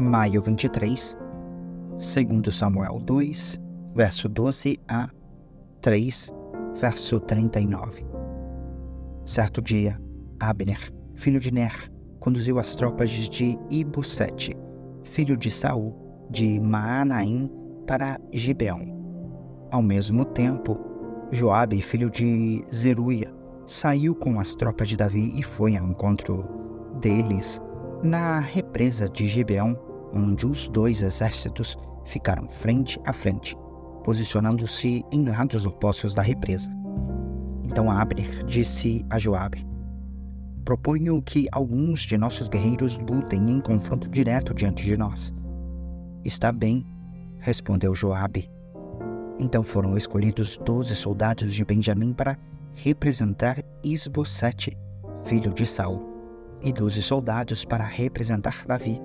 maio 23, 2 Samuel 2, verso 12 a 3, verso 39. Certo dia, Abner, filho de Ner, conduziu as tropas de Ibosete, filho de Saul, de Maanaim, para Gibeão. Ao mesmo tempo, Joabe, filho de Zeruia, saiu com as tropas de Davi e foi ao encontro deles na represa de Gibeão, onde os dois exércitos ficaram frente a frente, posicionando-se em lados opostos da represa. Então Abner disse a Joabe: proponho que alguns de nossos guerreiros lutem em confronto direto diante de nós. Está bem, respondeu Joabe. Então foram escolhidos 12 soldados de Benjamim para representar Isbosete, filho de Saul, e 12 soldados para representar Davi.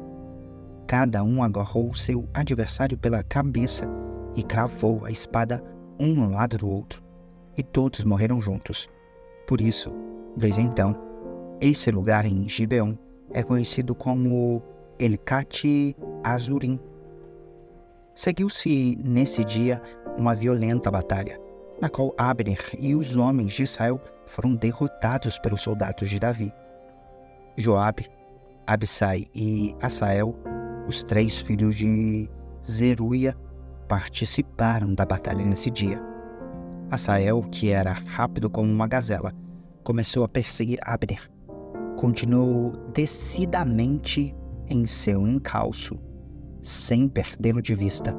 Cada um agarrou seu adversário pela cabeça e cravou a espada um no lado do outro, e todos morreram juntos. Por isso, desde então, esse lugar em Gibeão é conhecido como Elcate Azurim. Seguiu-se nesse dia uma violenta batalha, na qual Abner e os homens de Israel foram derrotados pelos soldados de Davi. Joabe, Abissai e Asael, os 3 filhos de Zeruia, participaram da batalha nesse dia. Asael, que era rápido como uma gazela, começou a perseguir Abner. Continuou decididamente em seu encalço, sem perdê-lo de vista.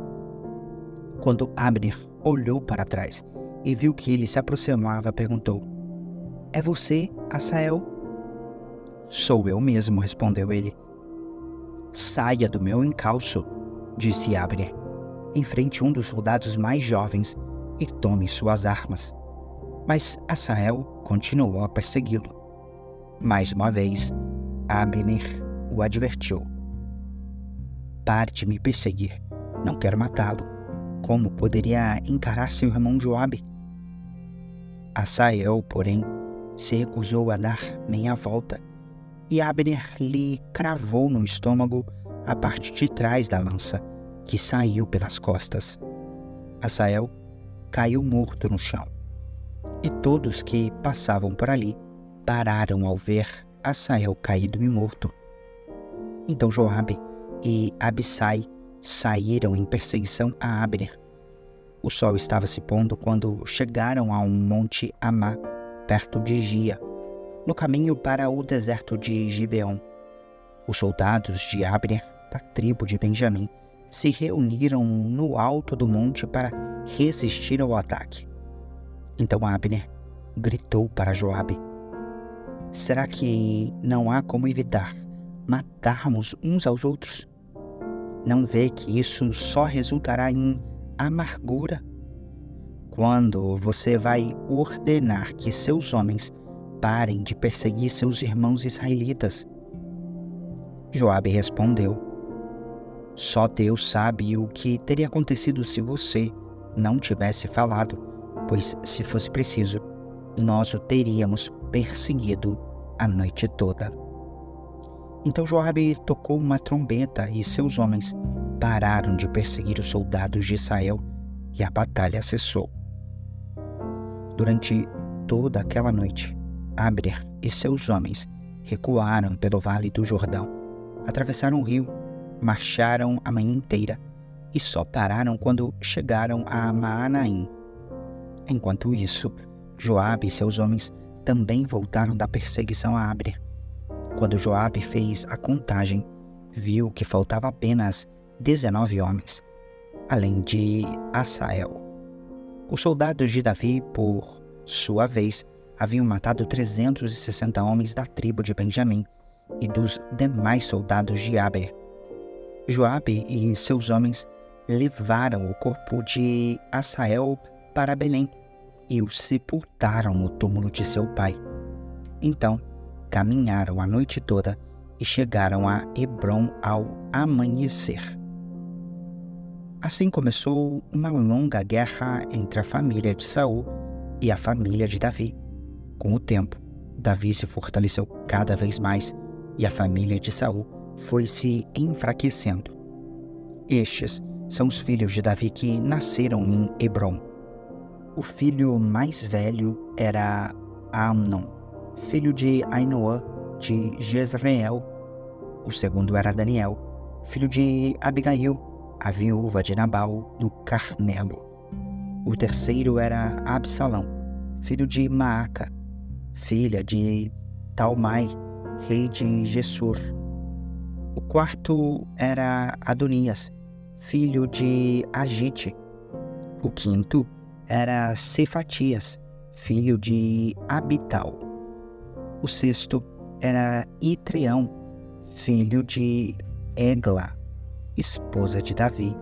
Quando Abner olhou para trás e viu que ele se aproximava, perguntou: é você, Asael? Sou eu mesmo, respondeu ele. Saia do meu encalço, disse Abner, enfrente um dos soldados mais jovens e tome suas armas. Mas Asael continuou a persegui-lo. Mais uma vez, Abner o advertiu: pare de me perseguir, não quero matá-lo. Como poderia encarar seu irmão Joabe? Asael, porém, se recusou a dar meia volta, e Abner lhe cravou no estômago a parte de trás da lança, que saiu pelas costas. Asael caiu morto no chão, e todos que passavam por ali pararam ao ver Asael caído e morto. Então Joabe e Abissai saíram em perseguição a Abner. O sol estava se pondo quando chegaram a um monte Amá, perto de Gia, no caminho para o deserto de Gibeão. Os soldados de Abner, da tribo de Benjamim, se reuniram no alto do monte para resistir ao ataque. Então Abner gritou para Joabe: será que não há como evitar matarmos uns aos outros? Não vê que isso só resultará em amargura? Quando você vai ordenar que seus homens parem de perseguir seus irmãos israelitas? Joabe respondeu: só Deus sabe o que teria acontecido se você não tivesse falado, pois se fosse preciso, nós o teríamos perseguido a noite toda. Então Joabe tocou uma trombeta e seus homens pararam de perseguir os soldados de Israel e a batalha cessou. Durante toda aquela noite, Abner e seus homens recuaram pelo vale do Jordão, atravessaram o rio, marcharam a manhã inteira e só pararam quando chegaram a Maanaim. Enquanto isso, Joabe e seus homens também voltaram da perseguição a Abner. Quando Joabe fez a contagem, viu que faltava apenas 19 homens, além de Asael. Os soldados de Davi, por sua vez, haviam matado 360 homens da tribo de Benjamim e dos demais soldados de Abner. Joabe e seus homens levaram o corpo de Asael para Belém e o sepultaram no túmulo de seu pai. Então, caminharam a noite toda e chegaram a Hebrom ao amanhecer. Assim começou uma longa guerra entre a família de Saul e a família de Davi. Com o tempo, Davi se fortaleceu cada vez mais e a família de Saul foi se enfraquecendo. Estes são os filhos de Davi que nasceram em Hebrom. O filho mais velho era Amnon, filho de Ainoã de Jezreel. O segundo era Daniel, filho de Abigail, a viúva de Nabal do Carmelo. O terceiro era Absalão, filho de Maaca, filha de Talmai, rei de Gessur. O quarto era Adonias, filho de Agite. O quinto era Cefatias, filho de Abital. O sexto era Itreão, filho de Egla, esposa de Davi.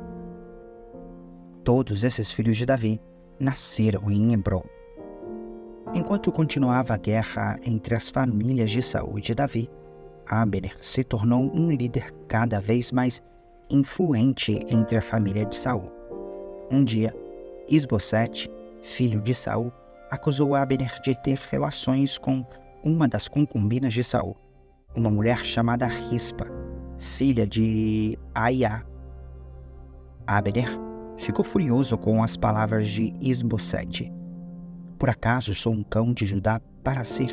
Todos esses filhos de Davi nasceram em Hebrom. Enquanto continuava a guerra entre as famílias de Saul e de Davi, Abner se tornou um líder cada vez mais influente entre a família de Saul. Um dia, Isbosete, filho de Saul, acusou Abner de ter relações com uma das concubinas de Saul, uma mulher chamada Rispa, filha de Aiá. Abner ficou furioso com as palavras de Isbosete. Por acaso sou um cão de Judá para ser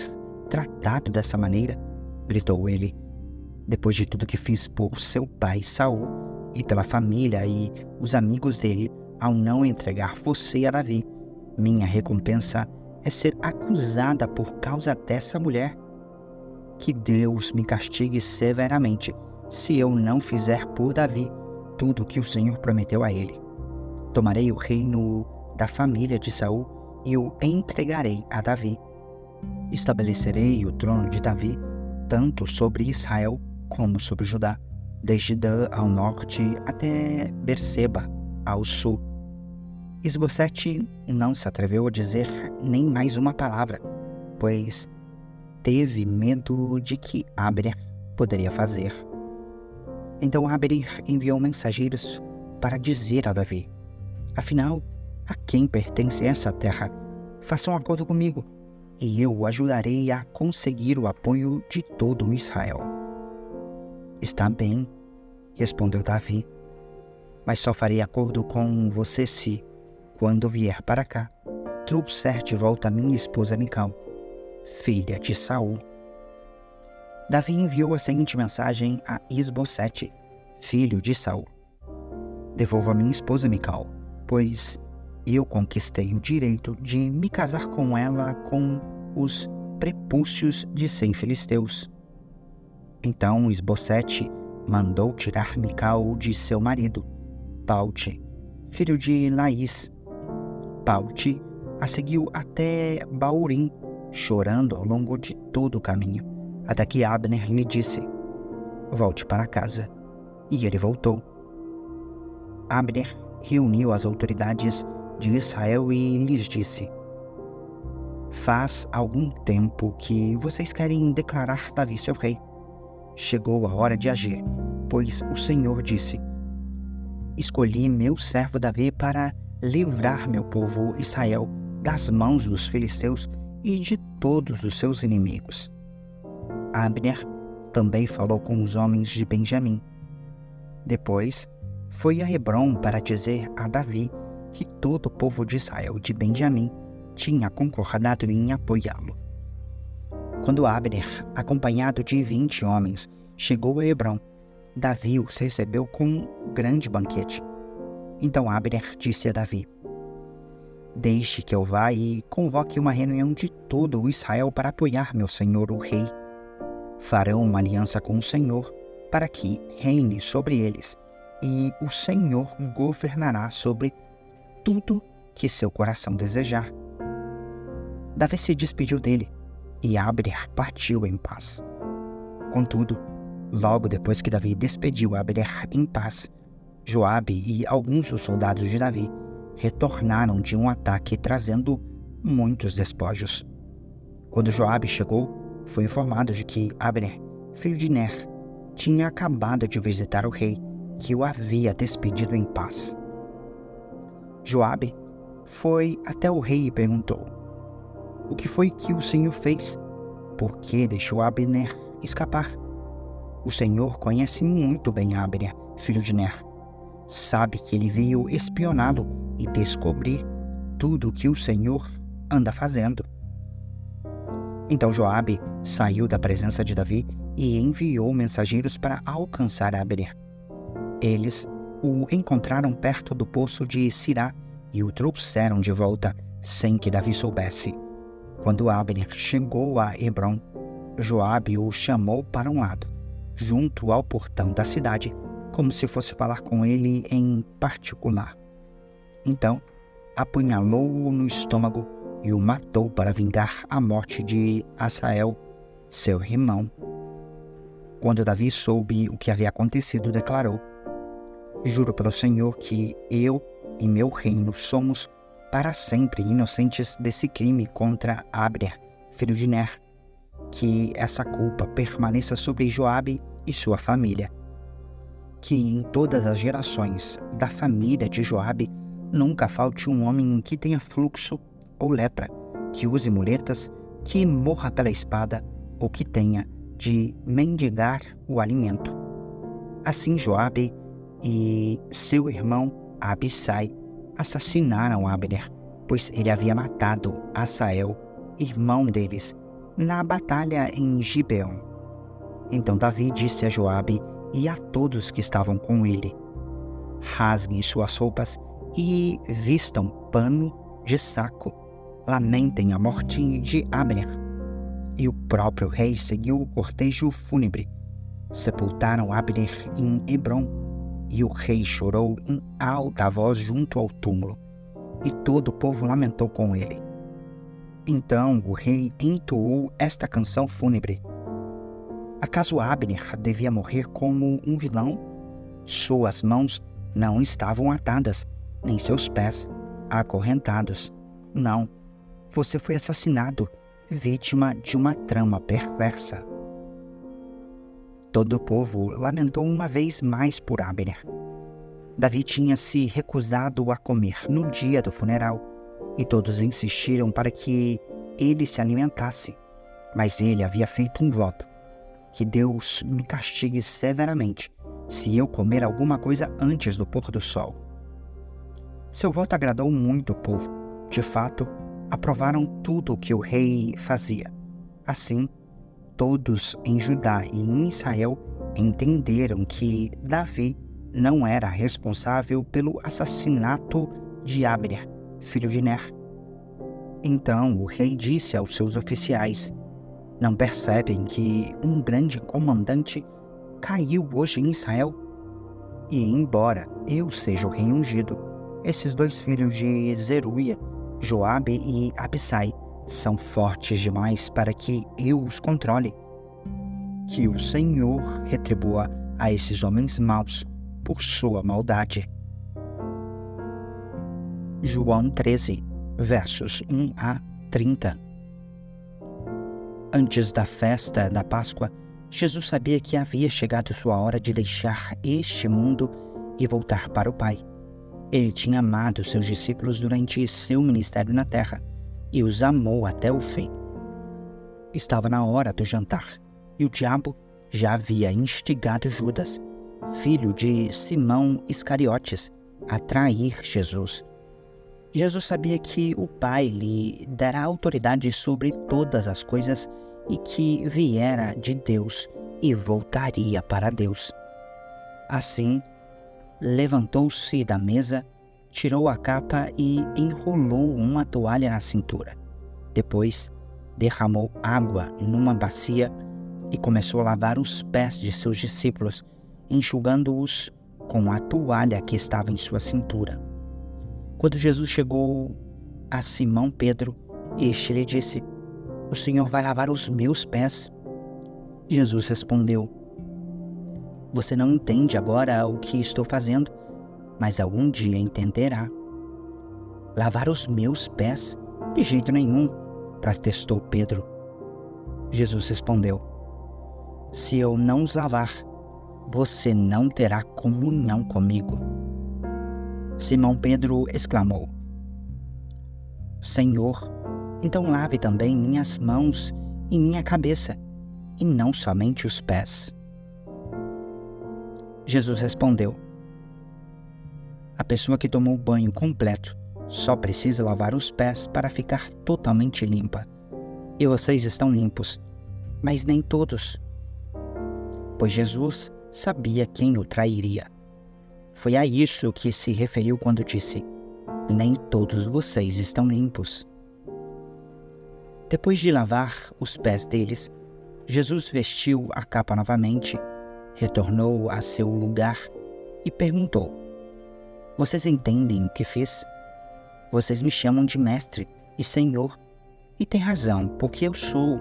tratado dessa maneira? Gritou ele. Depois de tudo que fiz por seu pai Saul e pela família e os amigos dele, ao não entregar você a Davi, minha recompensa é ser acusada por causa dessa mulher. Que Deus me castigue severamente se eu não fizer por Davi tudo o que o Senhor prometeu a ele. Tomarei o reino da família de Saul e o entregarei a Davi. Estabelecerei o trono de Davi tanto sobre Israel como sobre Judá, desde Dan ao norte até Berseba ao sul. Isbosete não se atreveu a dizer nem mais uma palavra, pois teve medo de que Abner poderia fazer. Então Abner enviou mensageiros para dizer a Davi: afinal, a quem pertence essa terra? Faça um acordo comigo, e eu o ajudarei a conseguir o apoio de todo Israel. Está bem, respondeu Davi, mas só farei acordo com você se, quando vier para cá, trouxer de volta minha esposa Mical, filha de Saul. Davi enviou a seguinte mensagem a Isbosete, filho de Saul: devolva minha esposa Mical, pois eu conquistei o direito de me casar com ela com os prepúcios de 100 filisteus. Então Isbosete mandou tirar Mical de seu marido, Paute, filho de Laís. Paute a seguiu até Baurim, chorando ao longo de todo o caminho, até que Abner lhe disse: volte para casa. E ele voltou. Abner reuniu as autoridades de Israel e lhes disse: faz algum tempo que vocês querem declarar Davi seu rei. Chegou a hora de agir, pois o Senhor disse: escolhi meu servo Davi para livrar meu povo Israel das mãos dos filisteus e de todos os seus inimigos. Abner também falou com os homens de Benjamim. Depois foi a Hebrom para dizer a Davi que todo o povo de Israel de Benjamim tinha concordado em apoiá-lo. Quando Abner, acompanhado de 20 homens, chegou a Hebrom, Davi os recebeu com um grande banquete. Então Abner disse a Davi: deixe que eu vá e convoque uma reunião de todo o Israel para apoiar meu senhor o rei. Farão uma aliança com o Senhor para que reine sobre eles, e o Senhor governará sobre tudo que seu coração desejar. Davi se despediu dele, e Abner partiu em paz. Contudo, logo depois que Davi despediu Abner em paz, Joabe e alguns dos soldados de Davi retornaram de um ataque trazendo muitos despojos. Quando Joabe chegou, foi informado de que Abner, filho de Ner, tinha acabado de visitar o rei, que o havia despedido em paz. Joabe foi até o rei e perguntou: o que foi que o Senhor fez? Por que deixou Abner escapar? O Senhor conhece muito bem Abner, filho de Ner. Sabe que ele veio espioná-lo e descobrir tudo o que o Senhor anda fazendo. Então Joabe saiu da presença de Davi e enviou mensageiros para alcançar Abner. Eles o encontraram perto do poço de Sirá e o trouxeram de volta, sem que Davi soubesse. Quando Abner chegou a Hebrom, Joabe o chamou para um lado, junto ao portão da cidade, como se fosse falar com ele em particular. Então, apunhalou-o no estômago e o matou para vingar a morte de Asael, seu irmão. Quando Davi soube o que havia acontecido, declarou: Juro pelo Senhor que eu e meu reino somos para sempre inocentes desse crime contra Abner, filho de Ner. Que essa culpa permaneça sobre Joabe e sua família. Que em todas as gerações da família de Joabe nunca falte um homem que tenha fluxo ou lepra, que use muletas, que morra pela espada ou que tenha de mendigar o alimento. Assim Joabe e seu irmão Abissai assassinaram Abner, pois ele havia matado Asael, irmão deles, na batalha em Gibeon. Então Davi disse a Joabe e a todos que estavam com ele: Rasguem suas roupas e vistam pano de saco. Lamentem a morte de Abner. E o próprio rei seguiu o cortejo fúnebre. Sepultaram Abner em Hebrom, e o rei chorou em alta voz junto ao túmulo, e todo o povo lamentou com ele. Então o rei entoou esta canção fúnebre: Acaso Abner devia morrer como um vilão? Suas mãos não estavam atadas, nem seus pés acorrentados. Não, você foi assassinado, vítima de uma trama perversa. Todo o povo lamentou uma vez mais por Abner. Davi tinha se recusado a comer no dia do funeral, e todos insistiram para que ele se alimentasse. Mas ele havia feito um voto: que Deus me castigue severamente se eu comer alguma coisa antes do pôr do sol. Seu voto agradou muito o povo. De fato, aprovaram tudo o que o rei fazia. Assim, todos em Judá e em Israel entenderam que Davi não era responsável pelo assassinato de Abner, filho de Ner. Então o rei disse aos seus oficiais: Não percebem que um grande comandante caiu hoje em Israel? E embora eu seja o rei ungido, esses dois filhos de Zeruia, Joabe e Abissai, são fortes demais para que eu os controle. Que o Senhor retribua a esses homens maus por sua maldade. João 13, versos 1 a 30. Antes da festa da Páscoa, Jesus sabia que havia chegado sua hora de deixar este mundo e voltar para o Pai. Ele tinha amado seus discípulos durante seu ministério na terra e os amou até o fim. Estava na hora do jantar e o diabo já havia instigado Judas, filho de Simão Iscariotes, a trair Jesus. Jesus sabia que o Pai lhe dera autoridade sobre todas as coisas e que viera de Deus e voltaria para Deus. Assim, levantou-se da mesa, tirou a capa e enrolou uma toalha na cintura. Depois, derramou água numa bacia e começou a lavar os pés de seus discípulos, enxugando-os com a toalha que estava em sua cintura. Quando Jesus chegou a Simão Pedro, este lhe disse: O Senhor vai lavar os meus pés? Jesus respondeu: Você não entende agora o que estou fazendo, mas algum dia entenderá. Lavar os meus pés? De jeito nenhum, protestou Pedro. Jesus respondeu: Se eu não os lavar, você não terá comunhão comigo. Simão Pedro exclamou: Senhor, então lave também minhas mãos e minha cabeça, e não somente os pés. Jesus respondeu: a pessoa que tomou banho completo só precisa lavar os pés para ficar totalmente limpa. E vocês estão limpos, mas nem todos. Pois Jesus sabia quem o trairia. Foi a isso que se referiu quando disse: nem todos vocês estão limpos. Depois de lavar os pés deles, Jesus vestiu a capa novamente, retornou a seu lugar e perguntou: vocês entendem o que fiz? Vocês me chamam de mestre e senhor, e tem razão, porque eu sou.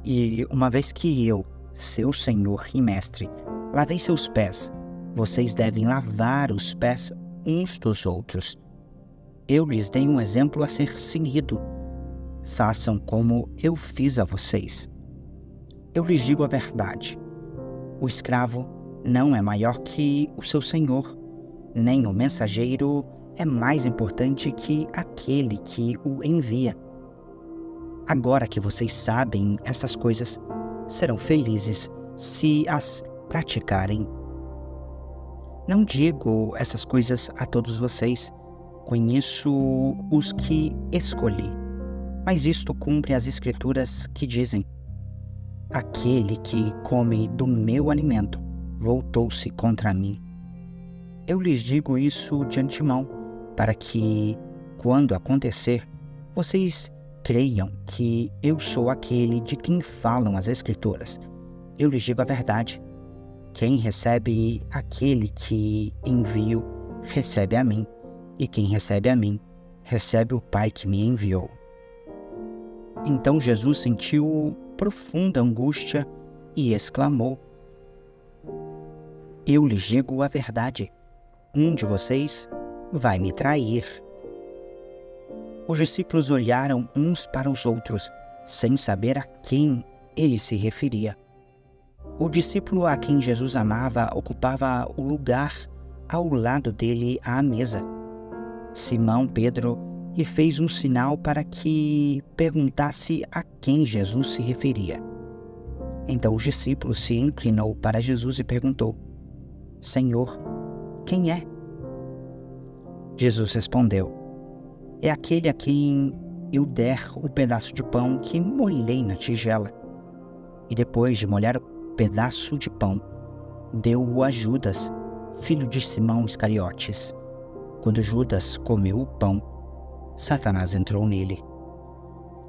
E uma vez que eu, seu senhor e mestre, lavei seus pés, vocês devem lavar os pés uns dos outros. Eu lhes dei um exemplo a ser seguido. Façam como eu fiz a vocês. Eu lhes digo a verdade. O escravo não é maior que o seu senhor, nem o mensageiro é mais importante que aquele que o envia. Agora que vocês sabem essas coisas, serão felizes se as praticarem. Não digo essas coisas a todos vocês, conheço os que escolhi, mas isto cumpre as escrituras que dizem: aquele que come do meu alimento voltou-se contra mim. Eu lhes digo isso de antemão, para que, quando acontecer, vocês creiam que eu sou aquele de quem falam as Escrituras. Eu lhes digo a verdade. Quem recebe aquele que envio, recebe a mim, e quem recebe a mim, recebe o Pai que me enviou. Então Jesus sentiu profunda angústia e exclamou: eu lhes digo a verdade. Um de vocês vai me trair. Os discípulos olharam uns para os outros, sem saber a quem ele se referia. O discípulo a quem Jesus amava ocupava o lugar ao lado dele à mesa. Simão Pedro lhe fez um sinal para que perguntasse a quem Jesus se referia. Então o discípulo se inclinou para Jesus e perguntou: Senhor, quem é? Jesus respondeu: é aquele a quem eu der o pedaço de pão que molhei na tigela. E depois de molhar o pedaço de pão, deu-o a Judas, filho de Simão Iscariotes. Quando Judas comeu o pão, Satanás entrou nele.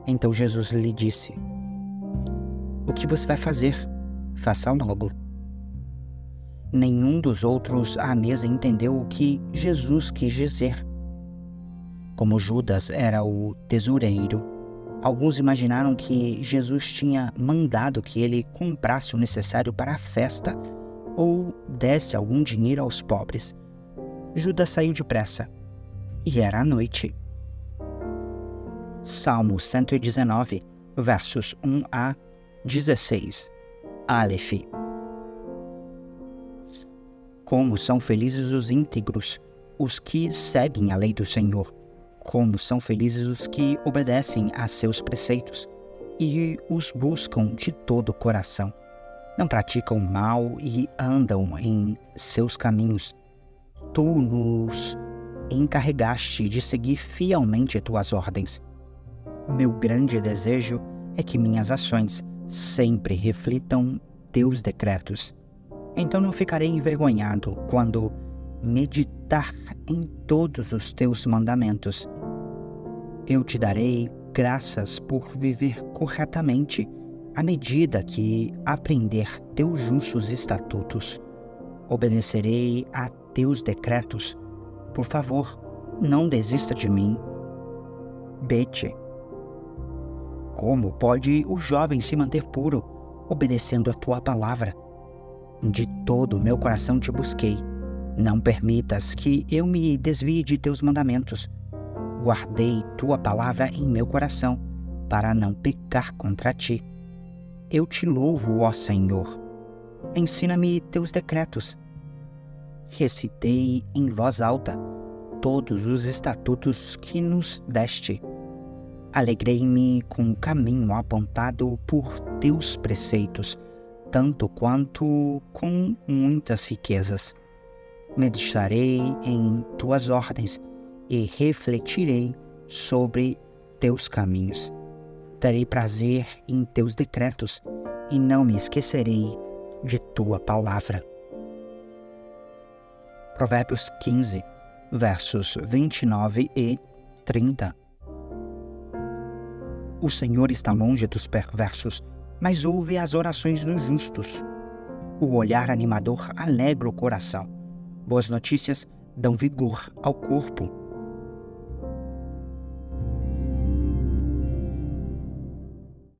Então Jesus lhe disse: o que você vai fazer? Faça logo. Nenhum dos outros à mesa entendeu o que Jesus quis dizer. Como Judas era o tesoureiro, alguns imaginaram que Jesus tinha mandado que ele comprasse o necessário para a festa ou desse algum dinheiro aos pobres. Judas saiu depressa, e era a noite. Salmo 119, versos 1 a 16. Aleph. Como são felizes os íntegros, os que seguem a lei do Senhor. Como são felizes os que obedecem a seus preceitos e os buscam de todo o coração. Não praticam o mal e andam em seus caminhos. Tu nos encarregaste de seguir fielmente tuas ordens. Meu grande desejo é que minhas ações sempre reflitam teus decretos. Então não ficarei envergonhado quando meditar em todos os teus mandamentos. Eu te darei graças por viver corretamente à medida que aprender teus justos estatutos. Obedecerei a teus decretos. Por favor, não desista de mim. Bete. Como pode o jovem se manter puro, obedecendo a tua palavra? De todo o meu coração te busquei. Não permitas que eu me desvie de teus mandamentos. Guardei tua palavra em meu coração, para não pecar contra ti. Eu te louvo, ó Senhor. Ensina-me teus decretos. Recitei em voz alta todos os estatutos que nos deste. Alegrei-me com o caminho apontado por teus preceitos. tanto quanto com muitas riquezas. Meditarei em tuas ordens e refletirei sobre teus caminhos. Terei prazer em teus decretos e não me esquecerei de tua palavra. Provérbios 15, versos 29 e 30. O Senhor está longe dos perversos, mas ouve as orações dos justos. O olhar animador alegra o coração. Boas notícias dão vigor ao corpo.